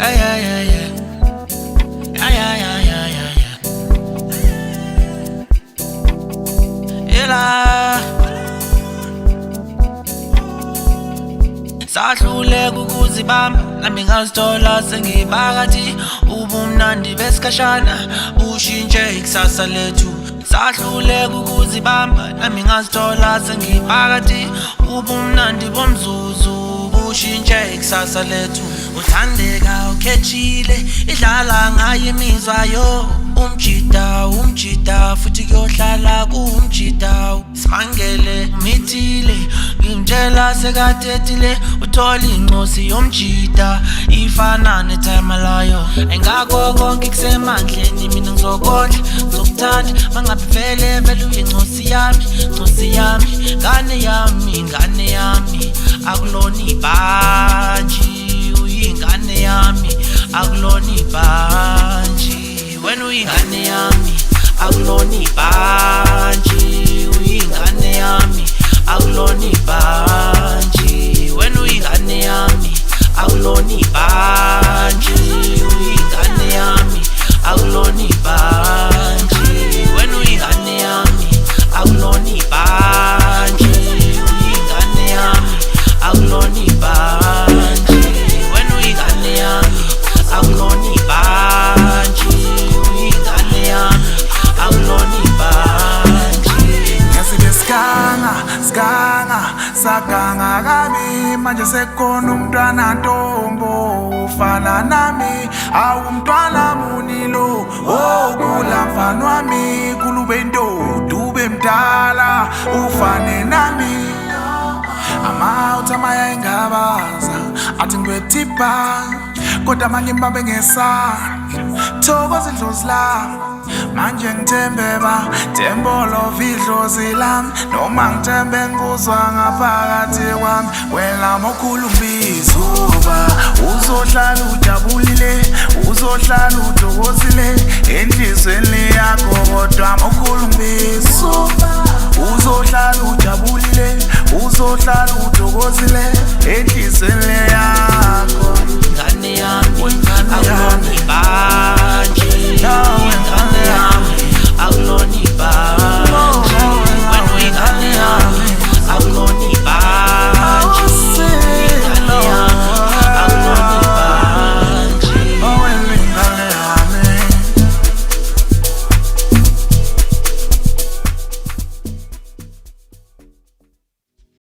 Yeah, yeah, yeah, yeah. Yeah, yeah, yeah, yeah, yeah, yeah. Ela sahluleka ukuzibamba nami ngazithola sengibakathi ubumnandi besikhashana bushintshe ikusasa lethu. Sahluleka ukuzibamba nami ngazithola sengibakathi ubumnandi bomzuzu bushintshe ikusasa lethu. Uthandeka ukhethile idlala ngayo imizwa yo umjida futhi kuyohlala kumjida. Simangele umithile ngimtshela sekadedile uthola incosi yomjida ifana netime layo. Engakho konke kusemandleni mina ngizokondla ngizokuthanda mangabe vele uyincosi yami ngane yami akulona ibhanji uyingane yami akulona ibhanji wena uyingane yami akulona ibhanji uyingane yami akulona ibhanji wena uyingane yami akulona ibhanji uyingane yami akulona ibhanji wena uyingane yami akulona ibhanji uyingane yami akulona ibhanji wena uyingane yami akulona ibhanji uyingane yami akulona ibhanji. Ngasike saganga kabi manje sekhona umntwana ntombo ufana nami awumntwana munilo okula mfana wami kulube ndoda ube mdala ufane nami. Amauthi amaya engabaza athi ngwetipha kodwa manje mbambe ngesandla thokoza idlozi lami manje ngithembeba thembolo vidlozi lami noma ngithembe ngikuzwa ngaphakathi kwami wena mokhuluma izuba uzohlala ujabulile uzohlala uthokozile enhlizweni yakho kodwa mokhuluma izuba uzohlala ujabulile uzohlala uthokozile enhlizweni yakho.